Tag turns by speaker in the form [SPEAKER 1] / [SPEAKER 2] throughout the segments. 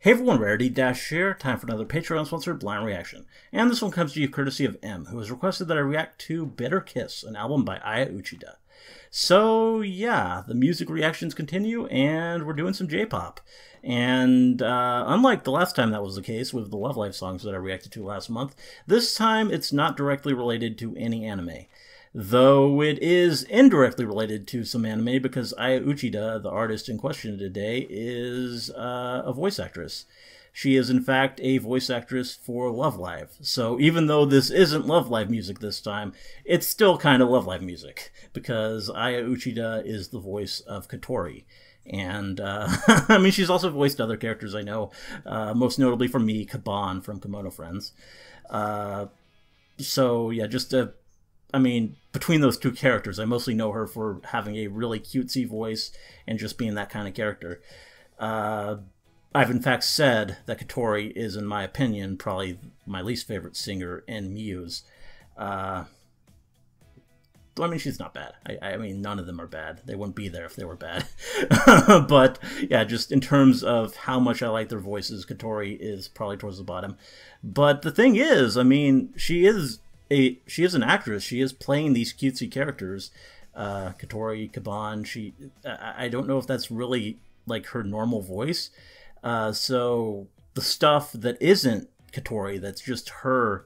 [SPEAKER 1] Hey everyone, Rarity Dash here. Time for another Patreon-sponsored blind reaction. And this one comes to you courtesy of M, who has requested that I react to Bitter Kiss, an album by Aya Uchida. So yeah, the music reactions continue, and we're doing some J-pop. And unlike the last time that was the case with the Love Life songs that I reacted to last month, this time it's not directly related to any anime. Though it is indirectly related to some anime because Aya Uchida, the artist in question today, is a voice actress. She is in fact a voice actress for Love Live. So even though this isn't Love Live music this time, it's still kind of Love Live music because Aya Uchida is the voice of Kotori. And, I mean, she's also voiced other characters I know, most notably for me, Kaban from Kimono Friends. So, yeah, I mean, between those two characters, I mostly know her for having a really cutesy voice and just being that kind of character. I've in fact said that Kotori is, in my opinion, probably my least favorite singer in Muse. I mean, she's not bad. I mean, none of them are bad. They wouldn't be there if they were bad. But, yeah, just in terms of how much I like their voices, Kotori is probably towards the bottom. But the thing is, I mean, she is an actress. She is playing these cutesy characters. Kotori, Kaban, I don't know if that's really like her normal voice. So the stuff that isn't Kotori, that's just her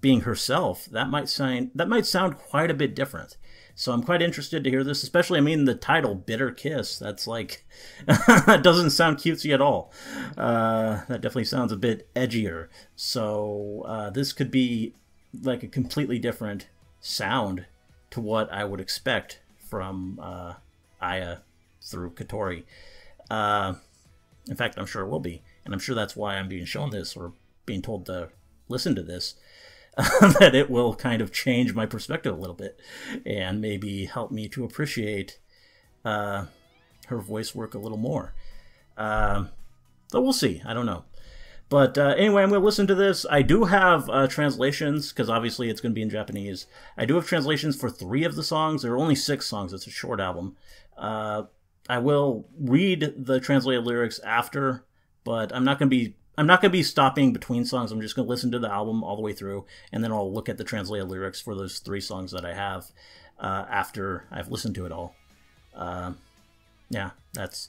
[SPEAKER 1] being herself, that might sound quite a bit different. So I'm quite interested to hear this, especially, I mean, the title, Bitter Kiss, that's like, that doesn't sound cutesy at all. That definitely sounds a bit edgier. So this could be like a completely different sound to what I would expect from Aya through Kotori. In fact, I'm sure it will be, and I'm sure that's why I'm being shown this or being told to listen to this, that it will kind of change my perspective a little bit and maybe help me to appreciate her voice work a little more. But we'll see. I don't know. But anyway, I'm going to listen to this. I do have translations, because obviously it's going to be in Japanese. I do have translations for 3 of the songs. There are only 6 songs. It's a short album. I will read the translated lyrics after, but I'm not going to be stopping between songs. I'm just going to listen to the album all the way through, and then I'll look at the translated lyrics for those 3 songs that I have after I've listened to it all. Yeah, that's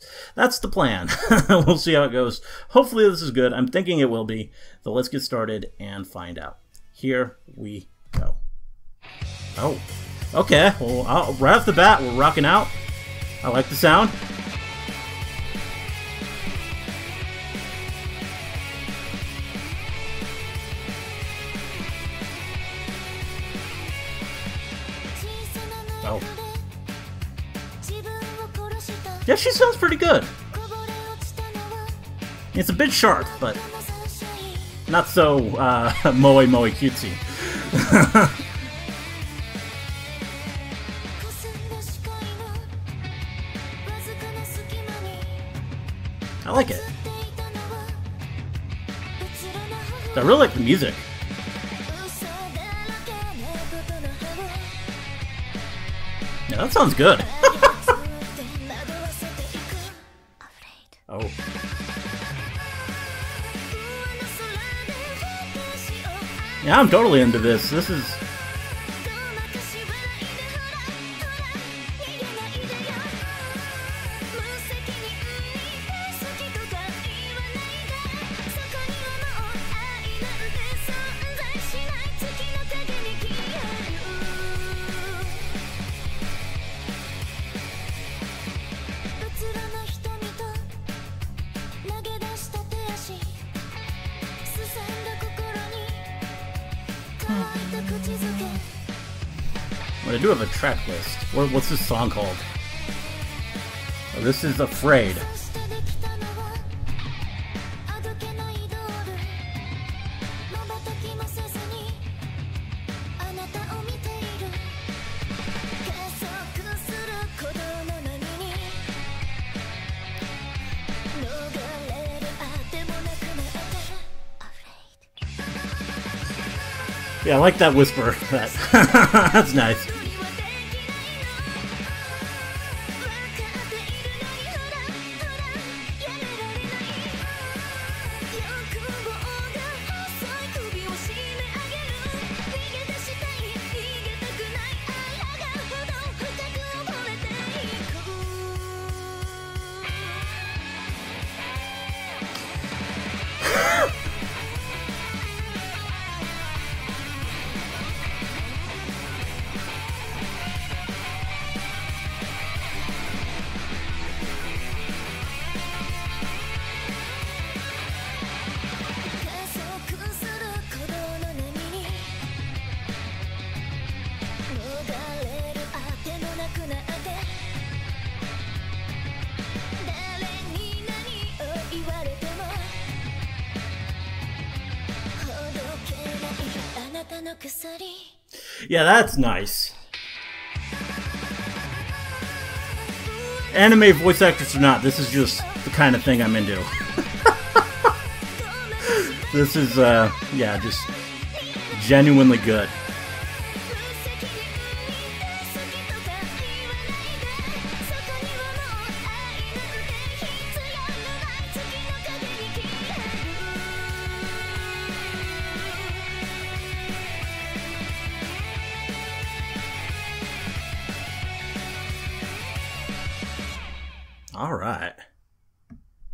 [SPEAKER 1] the plan. We'll see how it goes. Hopefully this is good. I'm thinking it will be. So let's get started and find out. Here we go. Oh, okay. Well, right off the bat, we're rocking out. I like the sound. Oh. Yeah, she sounds pretty good. It's a bit sharp, but not so moe cutesy. I like it. I really like the music. Yeah, that sounds good. Oh. Yeah, I'm totally into this. This is... Well, I do have a track list. What's this song called? Oh, this is Afraid. Yeah, I like that whisper. That's nice. Yeah, that's nice. Anime voice actors or not, this is just the kind of thing I'm into. This is, yeah, just genuinely good. Alright.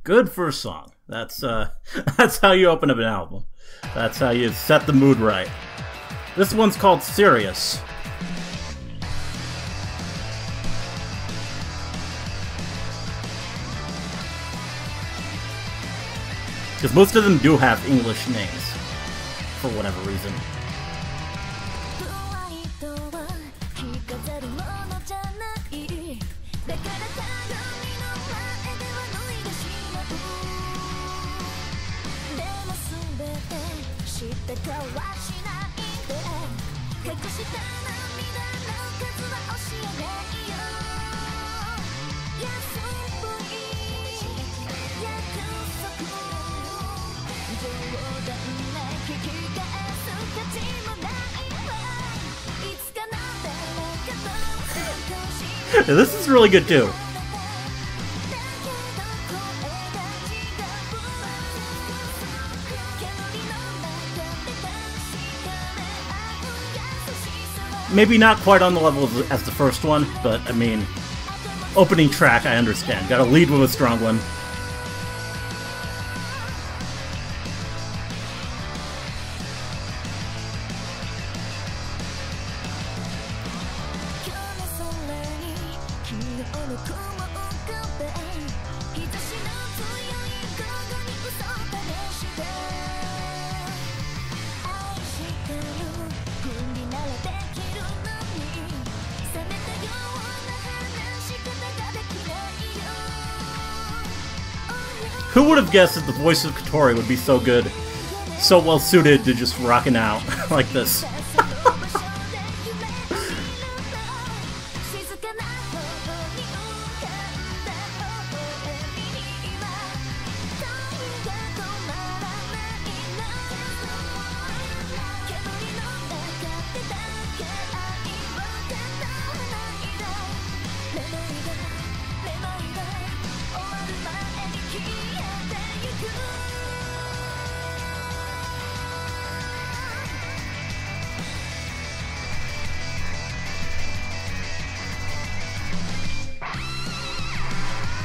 [SPEAKER 1] Good first song. That's how you open up an album. That's how you set the mood right. This one's called Serious. Because most of them do have English names, for whatever reason. This is really good too. Maybe not quite on the level as the first one, but I mean, opening track I understand. Gotta lead with a strong one. Who would have guessed that the voice of Kotori would be so good, so well suited to just rocking out like this?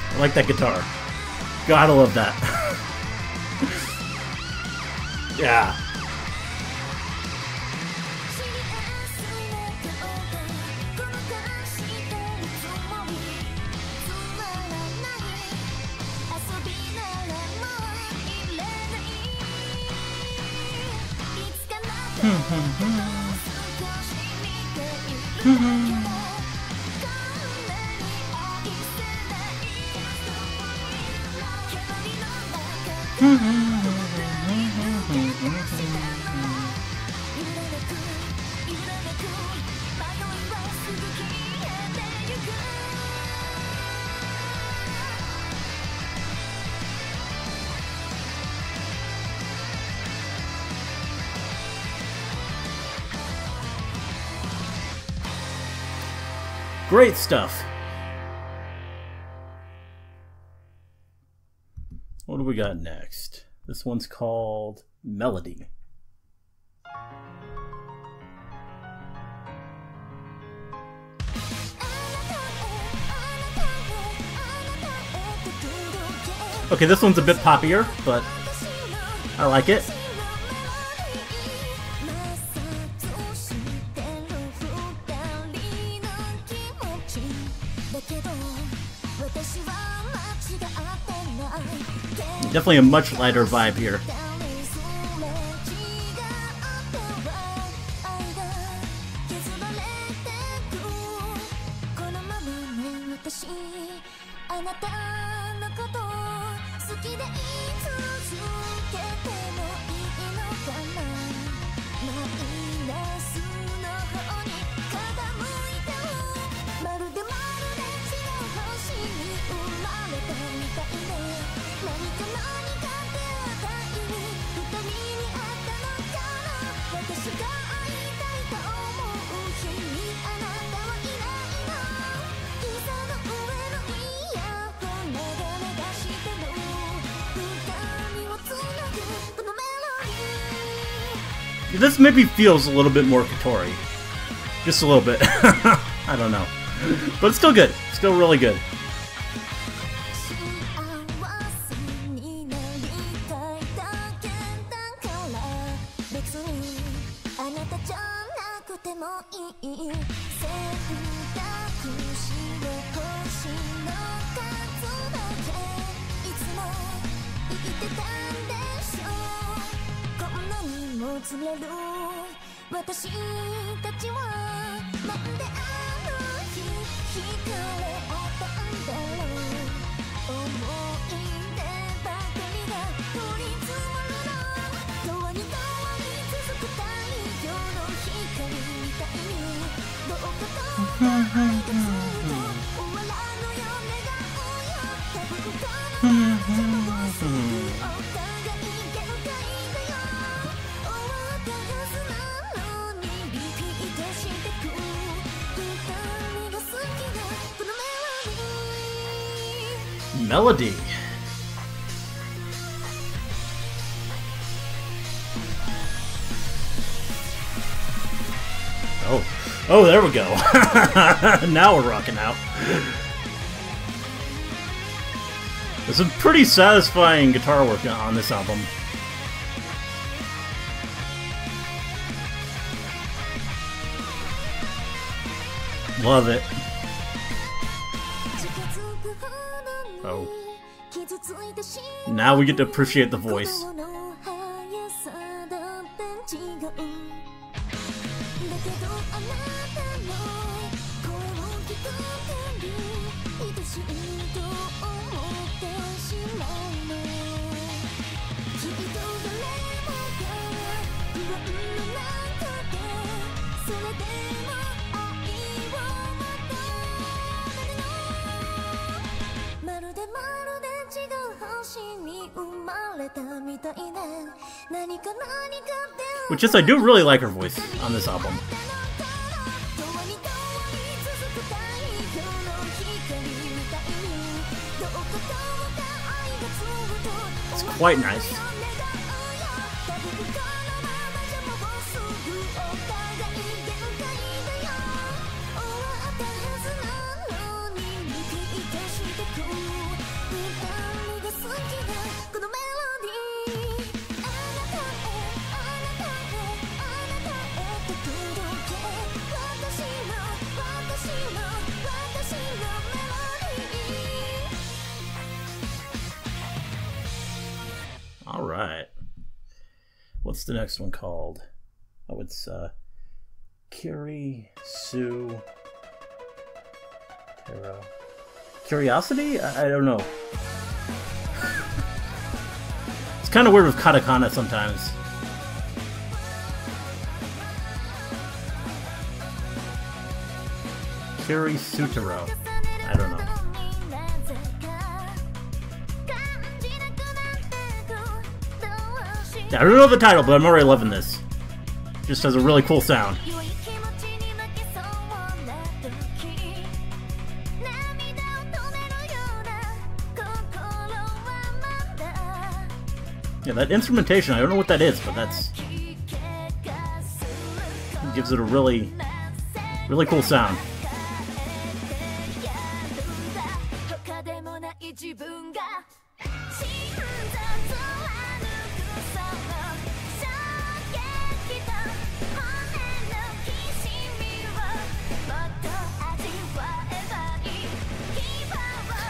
[SPEAKER 1] I like that guitar. Gotta love that. Yeah. Great stuff. What do we got next? This one's called Melody. Okay, this one's a bit poppier, but I like it. Definitely a much lighter vibe here. This maybe feels a little bit more Kotori. Just a little bit. I don't know. But it's still good. Still really good. Melody. Oh, there we go. Now we're rocking out. There's some pretty satisfying guitar work on this album. Love it. Oh. Now we get to appreciate the voice. Which is, I do really like her voice on this album. It's quite nice. Alright. What's the next one called? Oh, it's Curiosity? I don't know. It's kind of weird with katakana sometimes. Kirisutaro. I don't know. Yeah, I don't know the title, but I'm already loving this. Just has a really cool sound. Yeah, that instrumentation, I don't know what that is, but that's... It gives it a really cool sound.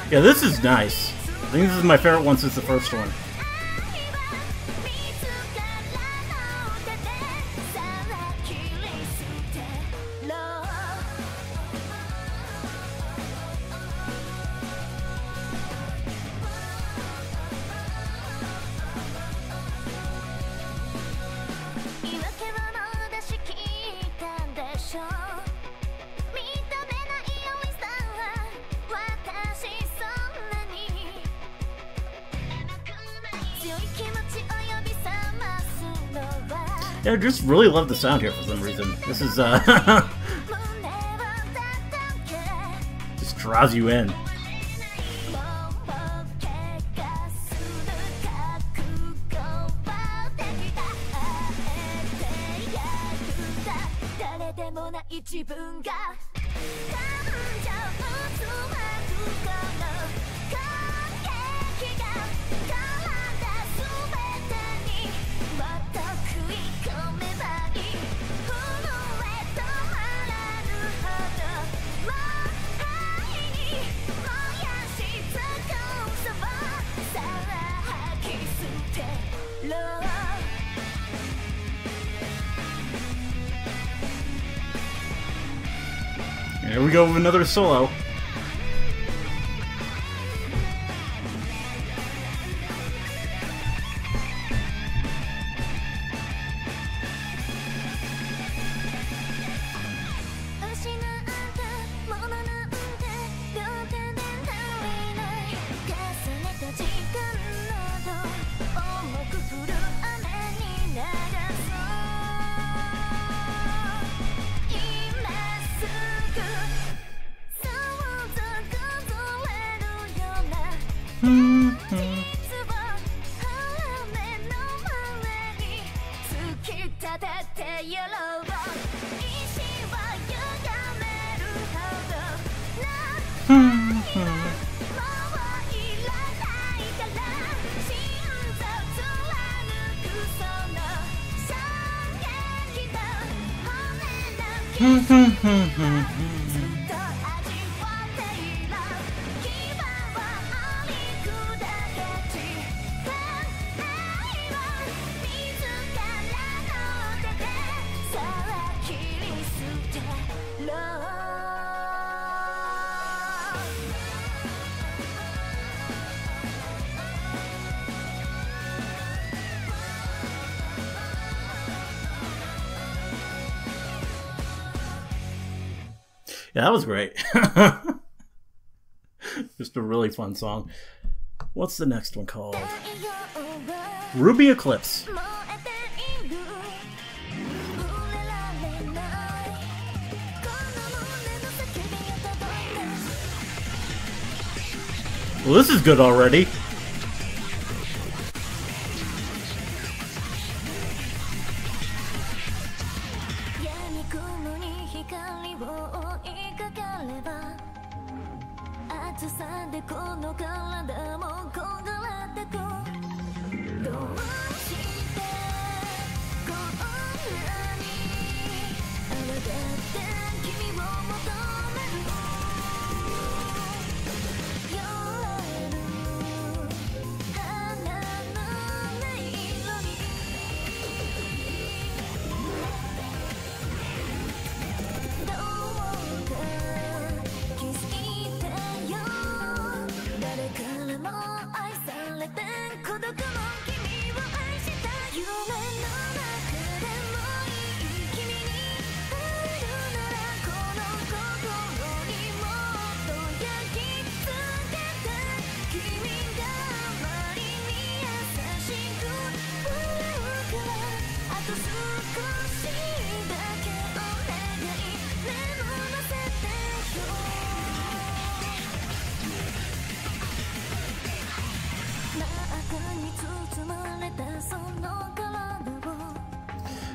[SPEAKER 1] Yeah, this is nice. I think this is my favorite one since the first one. Yeah, I just really love the sound here for some reason. This is, just draws you in. Here we go with another solo. Yeah, that was great. Just a really fun song. What's the next one called? Ruby Eclipse. Well, this is good already.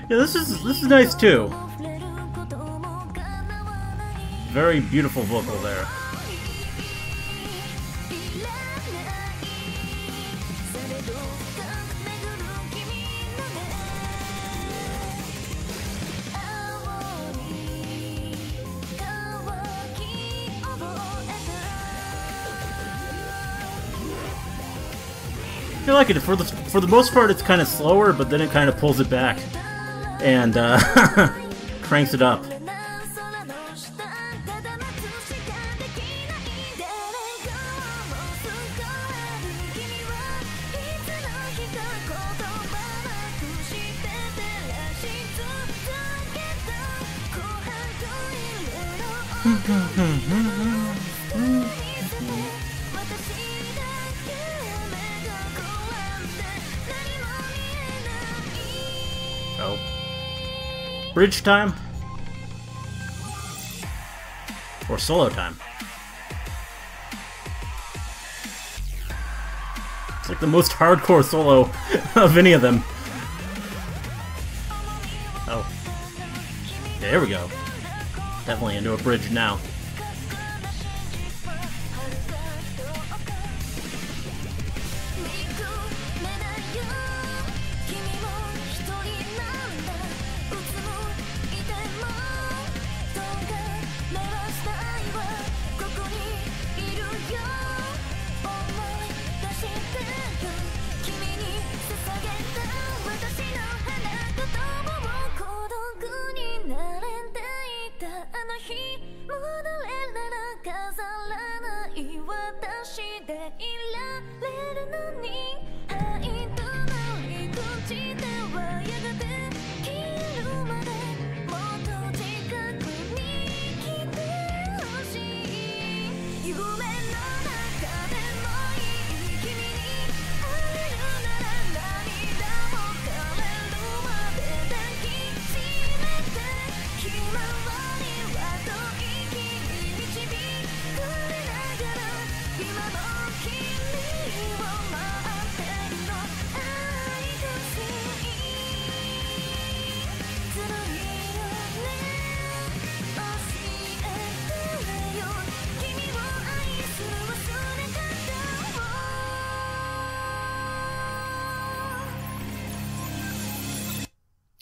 [SPEAKER 1] Yeah, this is nice too. Very beautiful vocal there. I like it. For the most part, it's kind of slower, but then it kind of pulls it back and cranks it up. Oh. Bridge time? Or solo time? It's like the most hardcore solo of any of them. Oh. There we go. Definitely into a bridge now.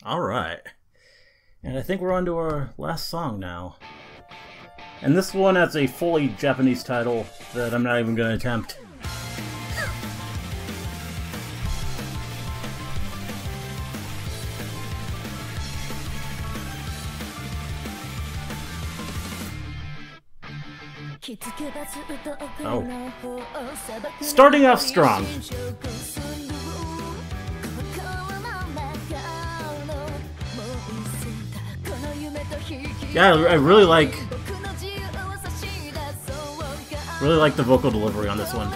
[SPEAKER 1] Alright. And I think we're on to our last song now. And this one has a fully Japanese title that I'm not even going to attempt. Oh. Starting off strong. Yeah, I really like the vocal delivery on this one.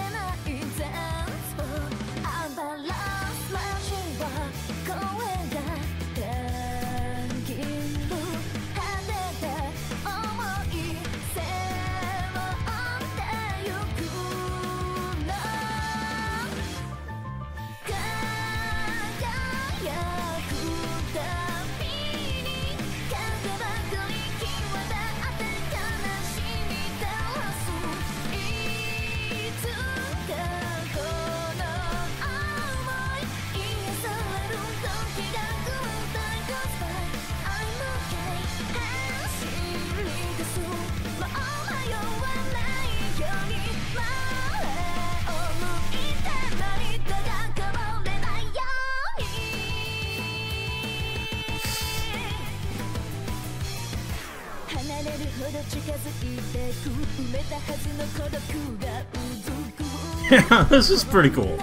[SPEAKER 1] Yeah, this is pretty cool.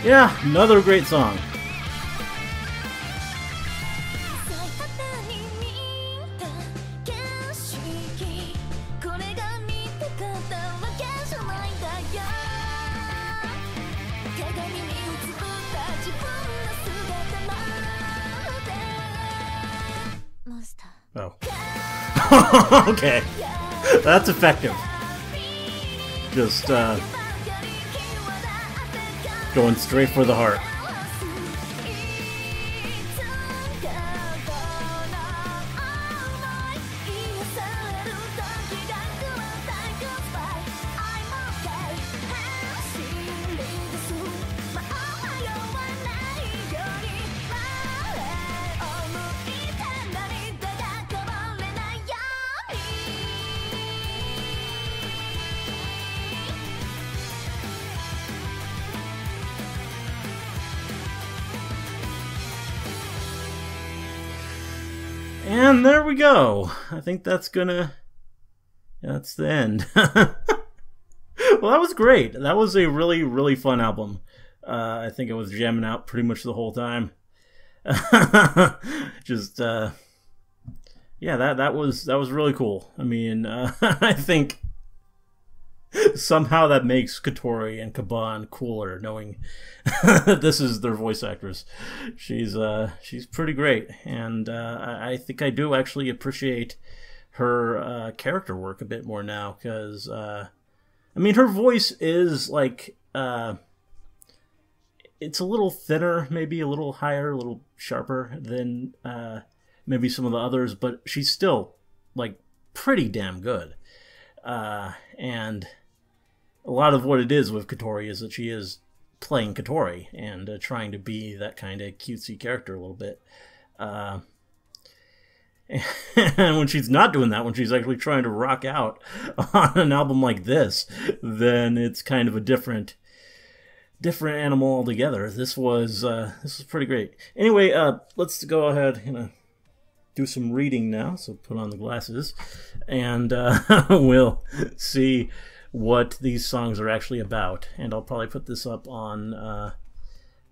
[SPEAKER 1] Yeah, another great song. Oh. Okay. That's effective. Just, going straight for the heart. And there we go. I think that's the end. Well, that was great. That was a really, really fun album. I think I was jamming out pretty much the whole time. Just, yeah, that was really cool. I mean, I think somehow that makes Kotori and Kaban cooler, knowing that this is their voice actress. She's pretty great, and I think I do actually appreciate her character work a bit more now, because I mean, her voice is like it's a little thinner, maybe a little higher, a little sharper than maybe some of the others, but she's still like pretty damn good. And a lot of what it is with Kotori is that she is playing Kotori and trying to be that kind of cutesy character a little bit. And when she's not doing that, when she's actually trying to rock out on an album like this, then it's kind of a different animal altogether. This was pretty great. Anyway, let's go ahead and do some reading now. So put on the glasses, and we'll see what these songs are actually about. And I'll probably put this up on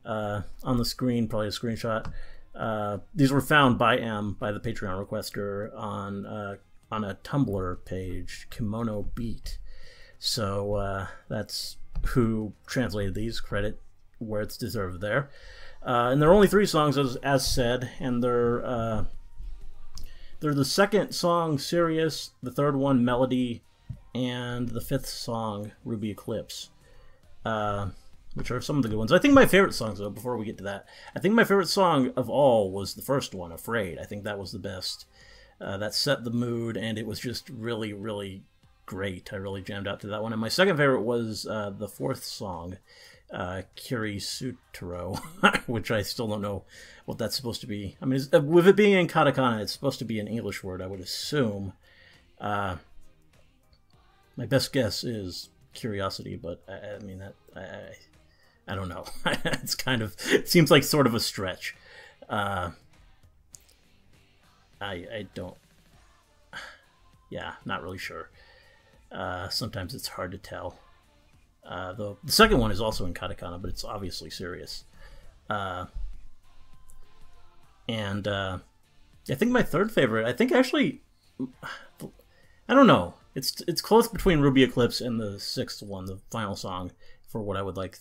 [SPEAKER 1] the screen, probably a screenshot. These were found by the Patreon requester on a Tumblr page, Kimono Beat. So that's who translated these. Credit where it's deserved there. And there are only 3 songs, as said, and they're the second song, Sirius, the third one, Melody, and the 5th song, Ruby Eclipse. Which are some of the good ones. I think my favorite songs, though, before we get to that, I think my favorite song of all was the first one, Afraid. I think that was the best. That set the mood, and it was just really, really great. I really jammed out to that one. And my second favorite was the 4th song, Kiri Sutaro, which I still don't know what that's supposed to be. I mean, with it being in katakana, it's supposed to be an English word, I would assume. My best guess is curiosity, but I mean, I don't know. It seems like sort of a stretch. I don't, yeah, not really sure. Sometimes it's hard to tell. The second one is also in katakana, but it's obviously serious. And I think my third favorite, I think actually, I don't know. It's close between Ruby Eclipse and the 6th one, the final song, for what I would like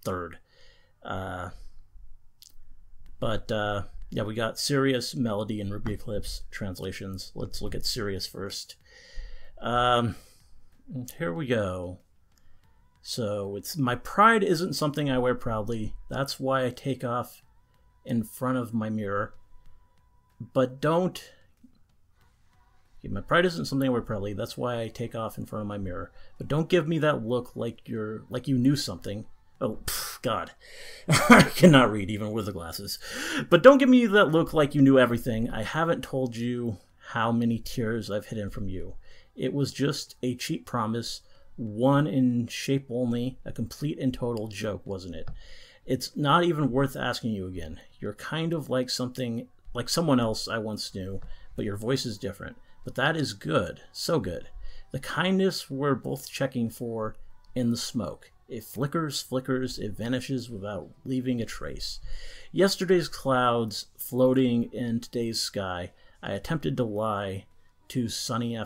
[SPEAKER 1] third. But yeah, we got Sirius, Melody, and Ruby Eclipse translations. Let's look at Sirius first. Here we go. So it's, my pride isn't something I wear proudly. That's why I take off in front of my mirror. But don't... My pride isn't something I wear proudly. That's why I take off in front of my mirror. But don't give me that look like you knew something. Oh, God. I cannot read even with the glasses. But don't give me that look like you knew everything. I haven't told you how many tears I've hidden from you. It was just a cheap promise, one in shape only, a complete and total joke, wasn't it? It's not even worth asking you again. You're kind of like someone else I once knew, but your voice is different. But that is good, so good. The kindness we're both checking for in the smoke. It flickers, it vanishes without leaving a trace. Yesterday's clouds floating in today's sky. I attempted to lie to the sunny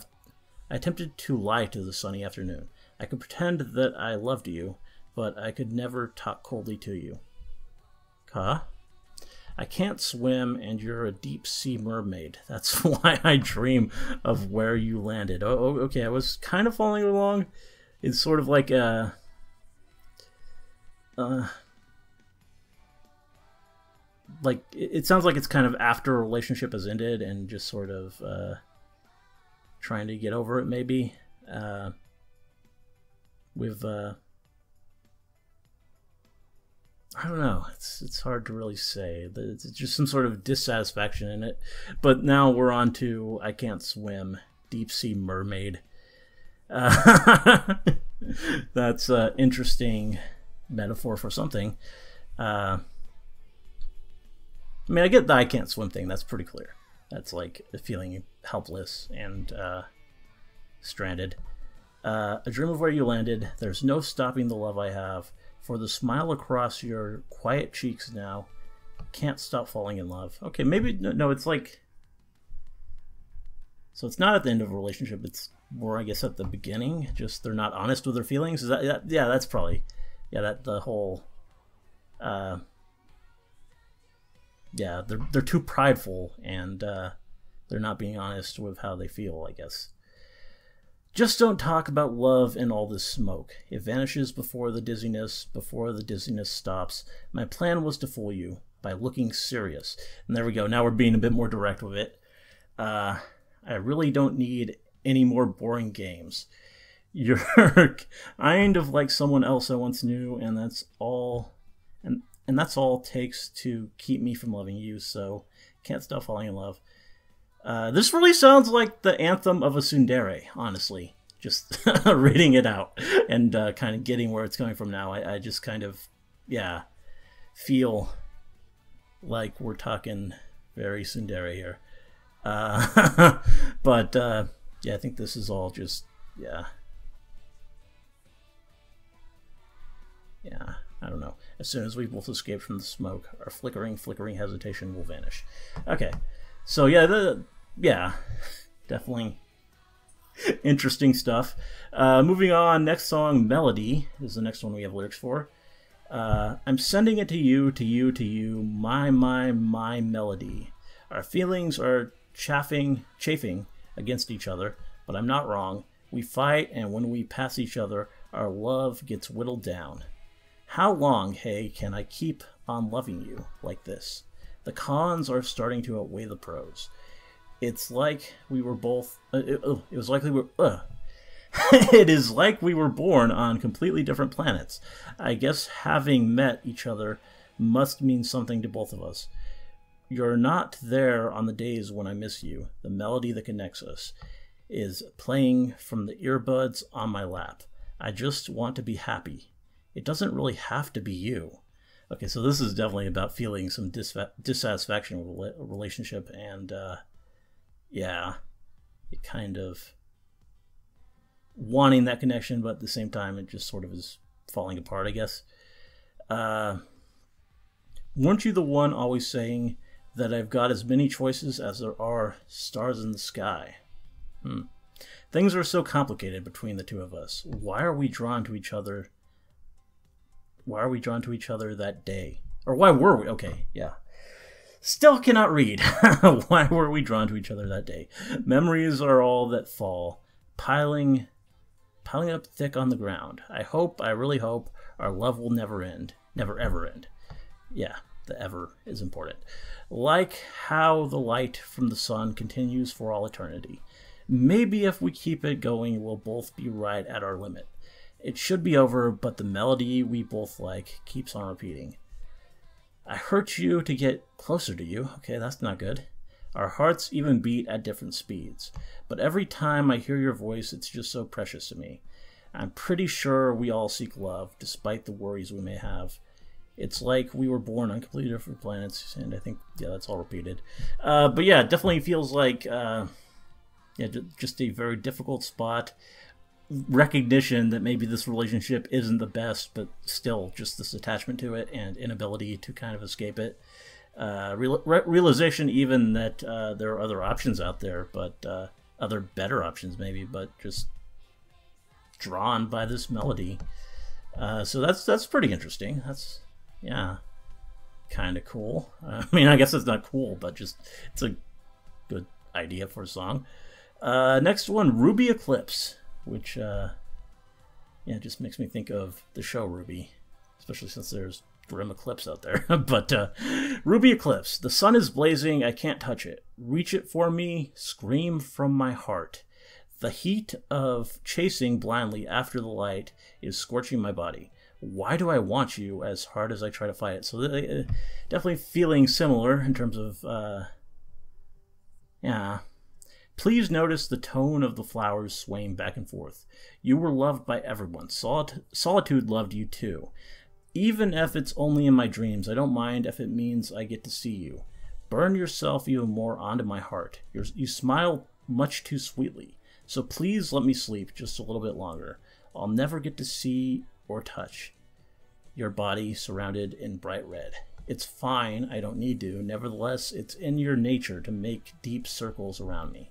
[SPEAKER 1] afternoon. I could pretend that I loved you, but I could never talk coldly to you. Huh? I can't swim, and you're a deep-sea mermaid. That's why I dream of where you landed. Oh, okay, I was kind of following along. It's sort of like a... like, it sounds like it's kind of after a relationship has ended and just sort of trying to get over it, maybe. I don't know. It's hard to really say. It's just some sort of dissatisfaction in it. But now we're on to I Can't Swim, Deep Sea Mermaid. That's an interesting metaphor for something. I mean, I get the I can't swim thing. That's pretty clear. That's like feeling helpless and stranded. A dream of where you landed. There's no stopping the love I have. For the smile across your quiet cheeks now. Can't stop falling in love. Okay, maybe, no, it's like... So it's not at the end of a relationship, it's more, I guess, at the beginning. Just they're not honest with their feelings. Is that yeah, that's probably... Yeah, that the whole... yeah, they're too prideful, and they're not being honest with how they feel, I guess. Just don't talk about love and all this smoke. It vanishes before the dizziness stops. My plan was to fool you by looking serious. And there we go. Now we're being a bit more direct with it. I really don't need any more boring games. You're kind of like someone else I once knew, and that's all. And that's all it takes to keep me from loving you. So can't stop falling in love. This really sounds like the anthem of a tsundere, honestly. Just reading it out and kind of getting where it's coming from now. I just kind of, yeah, feel like we're talking very tsundere here. But, yeah, I think this is all just, yeah. Yeah, I don't know. As soon as we both escape from the smoke, our flickering hesitation will vanish. Okay, so yeah, yeah, definitely interesting stuff. Moving on, next song, Melody, is the next one we have lyrics for. I'm sending it to you, my melody. Our feelings are chafing against each other, but I'm not wrong. We fight, and when we pass each other, our love gets whittled down. How long, hey, can I keep on loving you like this? The cons are starting to outweigh the pros. It's like we were both... it was like we were... It is like we were born on completely different planets. I guess having met each other must mean something to both of us. You're not there on the days when I miss you. The melody that connects us is playing from the earbuds on my lap. I just want to be happy. It doesn't really have to be you. Okay, so this is definitely about feeling some dissatisfaction with a relationship, and yeah, it kind of wanting that connection, but at the same time it just sort of is falling apart, I guess. Weren't you the one always saying that I've got as many choices as there are stars in the sky? Things are so complicated between the two of us. Why are we drawn to each other? Why are we drawn to each other that day? Or why were we? Okay, yeah. Still cannot read. Why were we drawn to each other that day? Memories are all that fall, piling up thick on the ground. I really hope, our love will never end. Never ever end. Yeah, the ever is important. Like how the light from the sun continues for all eternity. Maybe if we keep it going, we'll both be right at our limit. It should be over, but the melody we both like keeps on repeating. I hurt you to get closer to you. Okay, that's not good. Our hearts even beat at different speeds. But every time I hear your voice, it's just so precious to me. I'm pretty sure we all seek love, despite the worries we may have. It's like we were born on completely different planets, and I think, yeah, that's all repeated. But yeah, it definitely feels like, yeah, just a very difficult spot. Recognition that maybe this relationship isn't the best, but still just this attachment to it and inability to kind of escape it. Realization even that there are other options out there, but other better options maybe, but just drawn by this melody. So that's pretty interesting. That's, yeah, kind of cool. I mean, I guess it's not cool, but just it's a good idea for a song. Next one, Ruby Eclipse, which yeah, just makes me think of the show Ruby, especially since there's grim eclipse out there. But Ruby Eclipse, the sun is blazing, I can't touch it. Reach it for me, scream from my heart. The heat of chasing blindly after the light is scorching my body. Why do I want you as hard as I try to fight it? So definitely feeling similar in terms of, yeah. Please notice the tone of the flowers swaying back and forth. You were loved by everyone. Solitude loved you too. Even if it's only in my dreams, I don't mind if it means I get to see you. Burn yourself even more onto my heart. You smile much too sweetly. So please let me sleep just a little bit longer. I'll never get to see or touch your body surrounded in bright red. It's fine, I don't need to. Nevertheless, it's in your nature to make deep circles around me.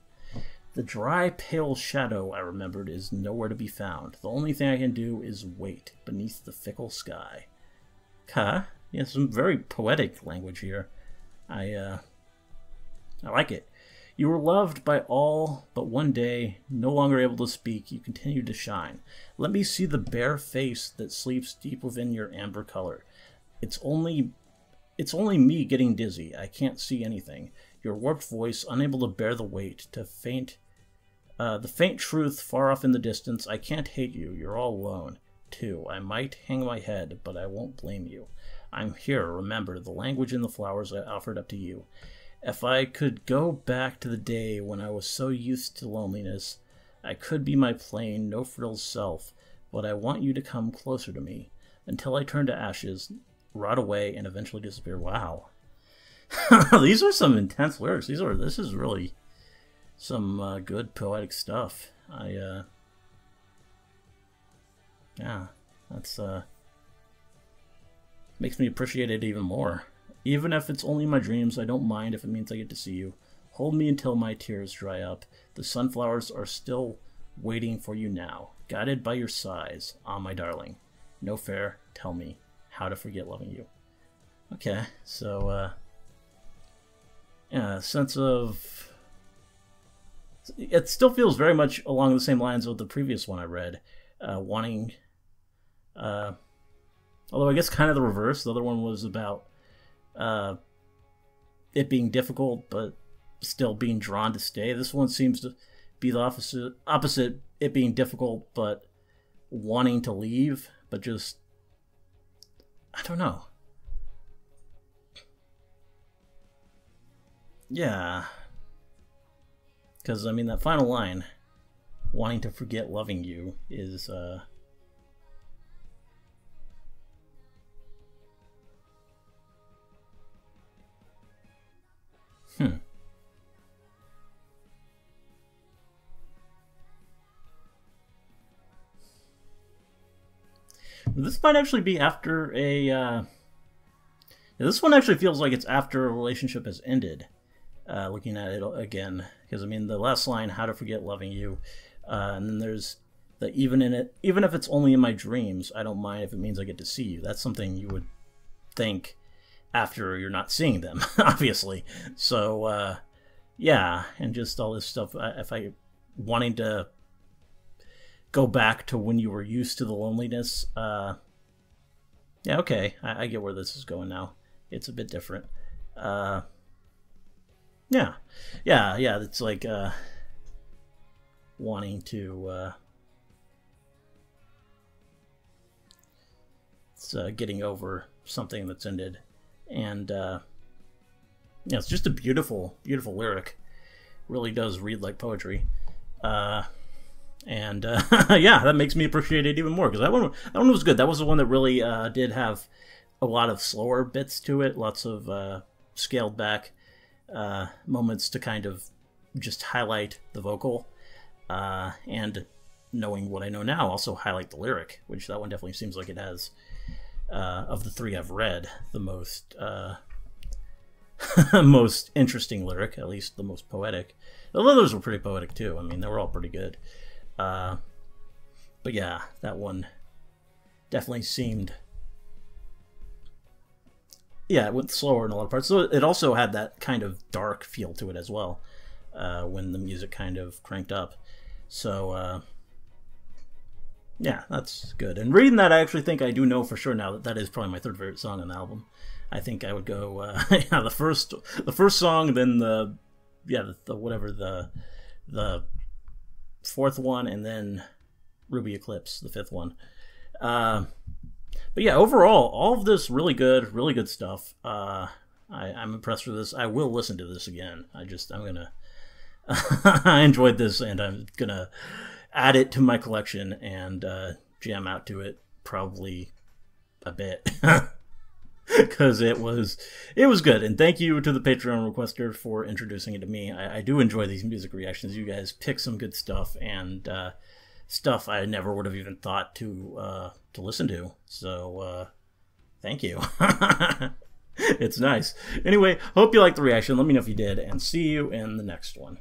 [SPEAKER 1] The dry, pale shadow, I remembered, is nowhere to be found. The only thing I can do is wait beneath the fickle sky. Yeah, some very poetic language here. I like it. You were loved by all, but one day, no longer able to speak, you continued to shine. Let me see the bare face that sleeps deep within your amber color. It's only me getting dizzy. I can't see anything. Your warped voice, unable to bear the weight, the faint truth far off in the distance. I can't hate you. You're all alone, too. I might hang my head, but I won't blame you. I'm here, remember, the language and the flowers I offered up to you. If I could go back to the day when I was so used to loneliness, I could be my plain, no-frills self, but I want you to come closer to me, until I turn to ashes, rot away, and eventually disappear. Wow. These are some intense lyrics. This is really some good poetic stuff. Yeah, that's makes me appreciate it even more. Even if it's only my dreams, I don't mind if it means I get to see you. Hold me until my tears dry up. The sunflowers are still waiting for you now, guided by your sighs. Ah, my darling. No fair, tell me how to forget loving you. Okay, so, yeah, sense of... It still feels very much along the same lines of the previous one I read. Wanting... although I guess kind of the reverse. The other one was about it being difficult, but still being drawn to stay. This one seems to be the opposite, it being difficult, but wanting to leave, but just... I don't know. Yeah. Because, I mean, that final line, wanting to forget loving you, is, This might actually be after a, this one actually feels like it's after a relationship has ended, looking at it again. Because, I mean, the last line, how to forget loving you, and then there's the even if it's only in my dreams, I don't mind if it means I get to see you. That's something you would think after you're not seeing them, obviously. So, yeah, and just all this stuff, if I wanting to go back to when you were used to the loneliness, yeah, okay, I get where this is going now. It's a bit different. Yeah, it's like, wanting to, it's getting over something that's ended. And, yeah, it's just a beautiful, beautiful lyric. Really does read like poetry. And yeah, that makes me appreciate it even more, because that one was good. That was the one that really did have a lot of slower bits to it, lots of scaled back moments to kind of just highlight the vocal, and knowing what I know now, also highlight the lyric, which that one definitely seems like it has, of the three I've read, the most most interesting lyric, at least the most poetic. The others were pretty poetic too. I mean, they were all pretty good. But yeah, that one definitely seemed... Yeah, it went slower in a lot of parts. So it also had that kind of dark feel to it as well, when the music kind of cranked up. So, yeah, that's good. And reading that, I actually think I do know for sure now that that is probably my third favorite song on the album. I think I would go, yeah, the first song, then the fourth one, and then Ruby Eclipse, the fifth one. But yeah, overall, all of this really good stuff. I'm impressed with this. I will listen to this again. I'm gonna I enjoyed this, and I'm gonna add it to my collection and jam out to it probably a bit. because it was good. And thank you to the Patreon requester for introducing it to me. I do enjoy these music reactions. You guys pick some good stuff, and stuff I never would have even thought to listen to. So thank you. It's nice. Anyway, hope you liked the reaction. Let me know if you did, and see you in the next one.